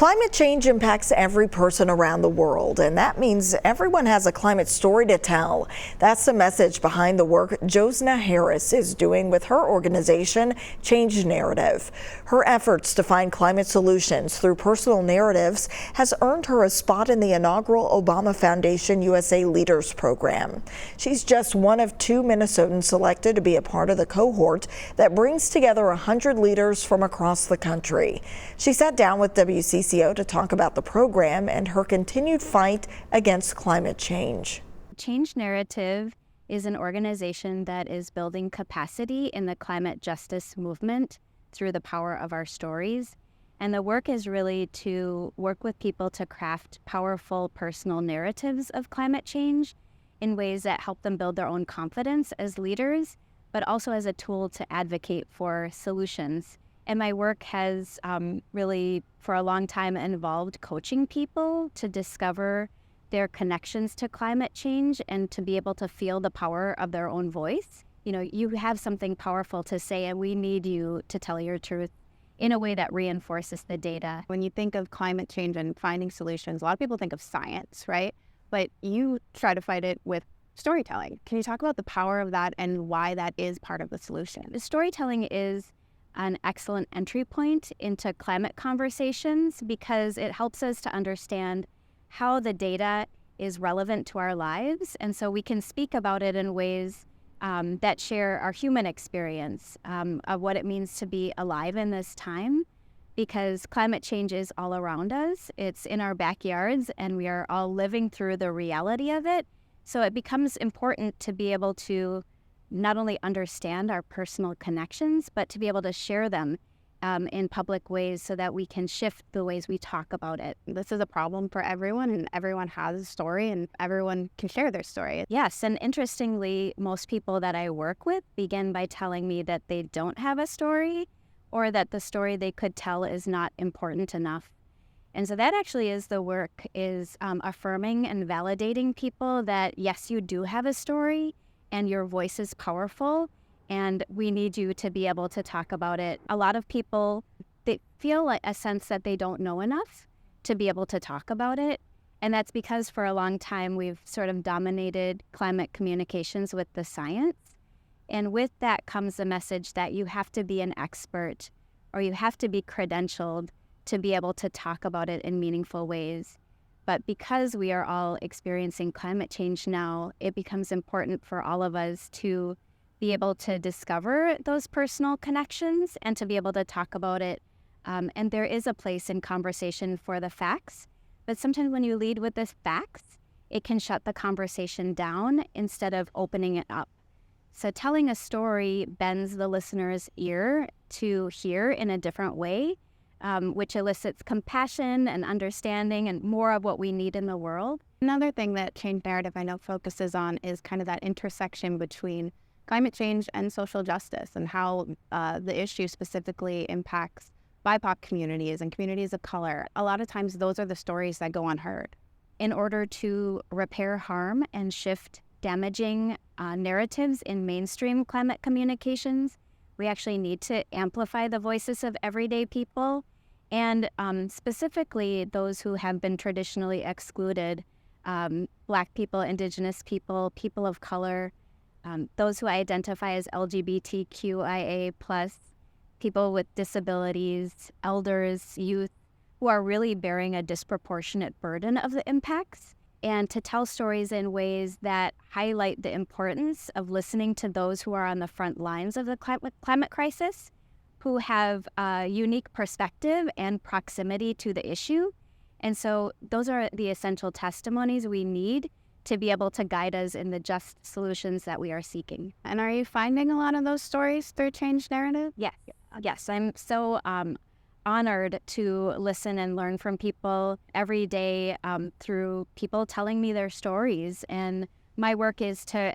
Climate change impacts every person around the world, and that means everyone has a climate story to tell. That's the message behind the work Jothsna Harris is doing with her organization, Change Narrative. Her efforts to find climate solutions through personal narratives has earned her a spot in the inaugural Obama Foundation USA Leaders Program. She's just one of 2 Minnesotans selected to be a part of the cohort that brings together 100 leaders from across the country. She sat down with WCCO to talk about the program and her continued fight against climate change. Change Narrative is an organization that is building capacity in the climate justice movement through the power of our stories. And the work is really to work with people to craft powerful personal narratives of climate change in ways that help them build their own confidence as leaders, but also as a tool to advocate for solutions. And my work has really, for a long time, involved coaching people to discover their connections to climate change and to be able to feel the power of their own voice. You know, you have something powerful to say, and we need you to tell your truth in a way that reinforces the data. When you think of climate change and finding solutions, a lot of people think of science, right? But you try to fight it with storytelling. Can you talk about the power of that and why that is part of the solution? Storytelling is an excellent entry point into climate conversations because it helps us to understand how the data is relevant to our lives. And so we can speak about it in ways that share our human experience of what it means to be alive in this time, because climate change is all around us. It's in our backyards, and we are all living through the reality of it. So it becomes important to be able to not only understand our personal connections, but to be able to share them in public ways so that we can shift the ways we talk about it. This is a problem for everyone, and everyone has a story, and everyone can share their story. Yes, and interestingly, most people that I work with begin by telling me that they don't have a story, or that the story they could tell is not important enough. And so that actually is the work, is affirming and validating people that, yes, you do have a story, and your voice is powerful, and we need you to be able to talk about it. A lot of people, they feel like a sense that they don't know enough to be able to talk about it. And that's because for a long time, we've sort of dominated climate communications with the science. And with that comes the message that you have to be an expert or you have to be credentialed to be able to talk about it in meaningful ways. But because we are all experiencing climate change now, it becomes important for all of us to be able to discover those personal connections and to be able to talk about it. And there is a place in conversation for the facts, but sometimes when you lead with the facts, it can shut the conversation down instead of opening it up. So telling a story bends the listener's ear to hear in a different way, which elicits compassion and understanding and more of what we need in the world. Another thing that Change Narrative I know focuses on is kind of that intersection between climate change and social justice and how the issue specifically impacts BIPOC communities and communities of color. A lot of times those are the stories that go unheard. In order to repair harm and shift damaging narratives in mainstream climate communications, we actually need to amplify the voices of everyday people, and specifically those who have been traditionally excluded, Black people, Indigenous people, people of color, those who identify as LGBTQIA+, people with disabilities, elders, youth, who are really bearing a disproportionate burden of the impacts, and to tell stories in ways that highlight the importance of listening to those who are on the front lines of the climate crisis, who have a unique perspective and proximity to the issue. And so those are the essential testimonies we need to be able to guide us in the just solutions that we are seeking. And are you finding a lot of those stories through Change Narrative? Yes, I'm so honored to listen and learn from people every day through people telling me their stories. And my work is to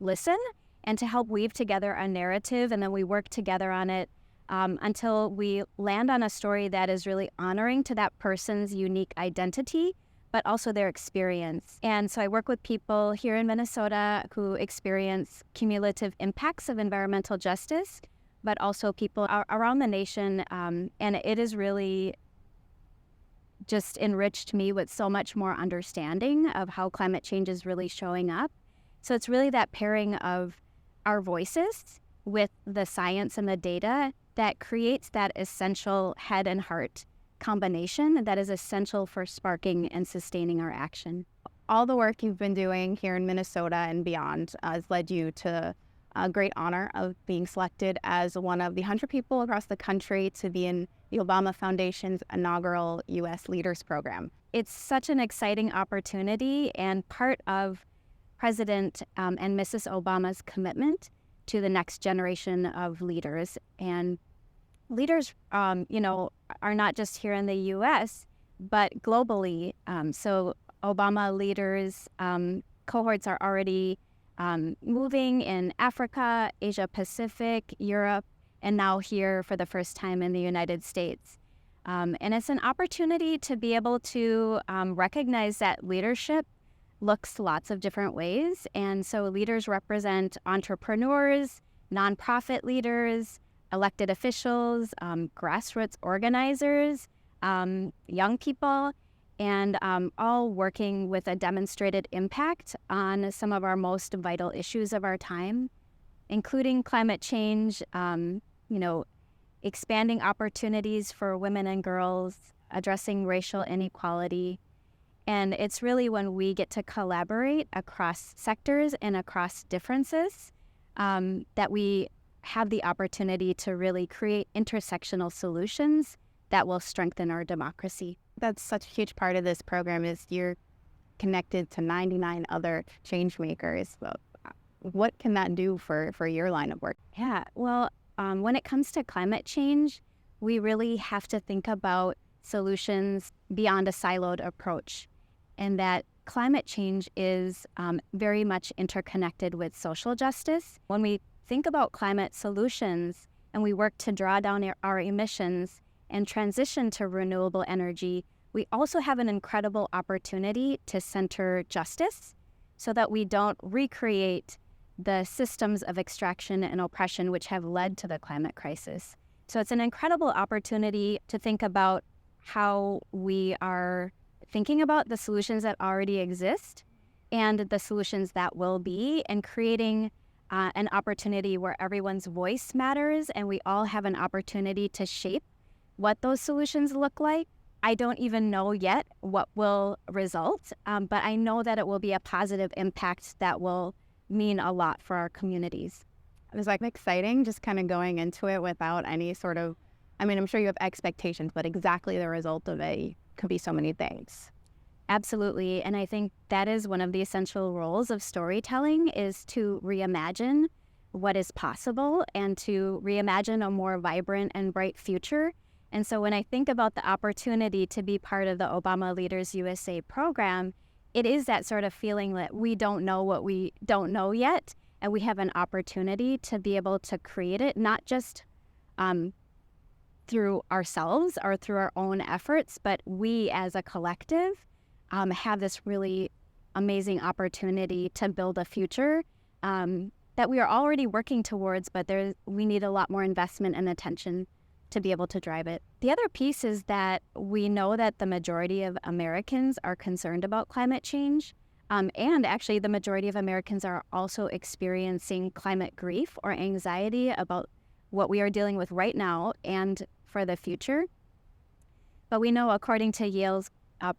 listen and to help weave together a narrative, and then we work together on it until we land on a story that is really honoring to that person's unique identity, but also their experience. And so I work with people here in Minnesota who experience cumulative impacts of environmental justice, but also people around the nation. And it is really just enriched me with so much more understanding of how climate change is really showing up. So it's really that pairing of our voices with the science and the data that creates that essential head and heart combination that is essential for sparking and sustaining our action. All the work you've been doing here in Minnesota and beyond has led you to a great honor of being selected as one of the 100 people across the country to be in the Obama Foundation's inaugural U.S. Leaders Program. It's such an exciting opportunity and part of President and Mrs. Obama's commitment to the next generation of leaders. And leaders, are not just here in the U.S., but globally. So Obama leaders cohorts are already moving in Africa, Asia Pacific, Europe, and now here for the first time in the United States. And it's an opportunity to be able to recognize that leadership looks lots of different ways. And so leaders represent entrepreneurs, nonprofit leaders, elected officials, grassroots organizers, young people, and all working with a demonstrated impact on some of our most vital issues of our time, including climate change, expanding opportunities for women and girls, addressing racial inequality. And it's really when we get to collaborate across sectors and across differences that we have the opportunity to really create intersectional solutions that will strengthen our democracy. That's such a huge part of this program is you're connected to 99 other change makers. What can that do for your line of work? Yeah, well, when it comes to climate change, we really have to think about solutions beyond a siloed approach, and that climate change is very much interconnected with social justice. When we think about climate solutions and we work to draw down our emissions and transition to renewable energy, we also have an incredible opportunity to center justice so that we don't recreate the systems of extraction and oppression which have led to the climate crisis. So it's an incredible opportunity to think about how we are thinking about the solutions that already exist and the solutions that will be, and creating an opportunity where everyone's voice matters and we all have an opportunity to shape what those solutions look like. I don't even know yet what will result, but I know that it will be a positive impact that will mean a lot for our communities. It was exciting just kind of going into it without any sort of, I'm sure you have expectations, but exactly the result of it could be so many things. Absolutely. And I think that is one of the essential roles of storytelling, is to reimagine what is possible and to reimagine a more vibrant and bright future. And so when I think about the opportunity to be part of the Obama Leaders USA program, it is that sort of feeling that we don't know what we don't know yet, and we have an opportunity to be able to create it, not just through ourselves or through our own efforts, but we as a collective have this really amazing opportunity to build a future that we are already working towards, but we need a lot more investment and attention to be able to drive it. The other piece is that we know that the majority of Americans are concerned about climate change, and actually the majority of Americans are also experiencing climate grief or anxiety about what we are dealing with right now and for the future. But we know, according to Yale's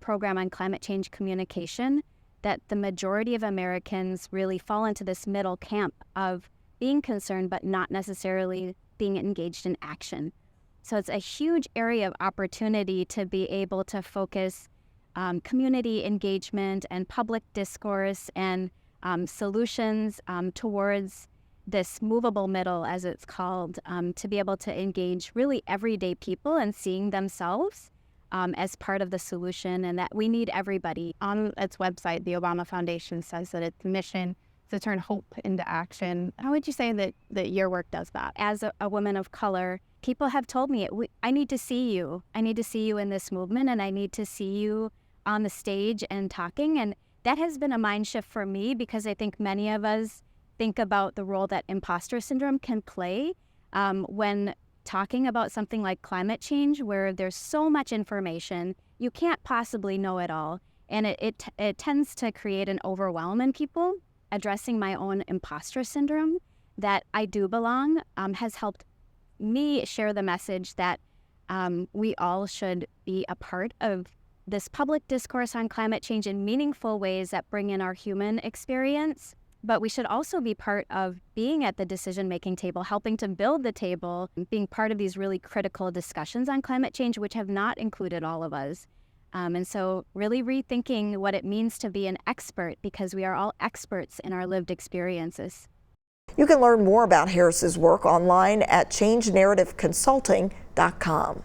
program on climate change communication, that the majority of Americans really fall into this middle camp of being concerned but not necessarily being engaged in action. So it's a huge area of opportunity to be able to focus community engagement and public discourse and solutions towards this movable middle, as it's called, to be able to engage really everyday people and seeing themselves as part of the solution, and that we need everybody. On its website, the Obama Foundation says that its mission is to turn hope into action. How would you say that your work does that? As a woman of color, people have told me, I need to see you. I need to see you in this movement, and I need to see you on the stage and talking. And that has been a mind shift for me, because I think many of us think about the role that imposter syndrome can play when talking about something like climate change, where there's so much information you can't possibly know it all. And it tends to create an overwhelm in people. Addressing my own imposter syndrome, that I do belong, has helped me share the message that we all should be a part of this public discourse on climate change in meaningful ways that bring in our human experience. But we should also be part of being at the decision-making table, helping to build the table, being part of these really critical discussions on climate change, which have not included all of us. And so really rethinking what it means to be an expert, because we are all experts in our lived experiences. You can learn more about Harris's work online at changenarrativeconsulting.com.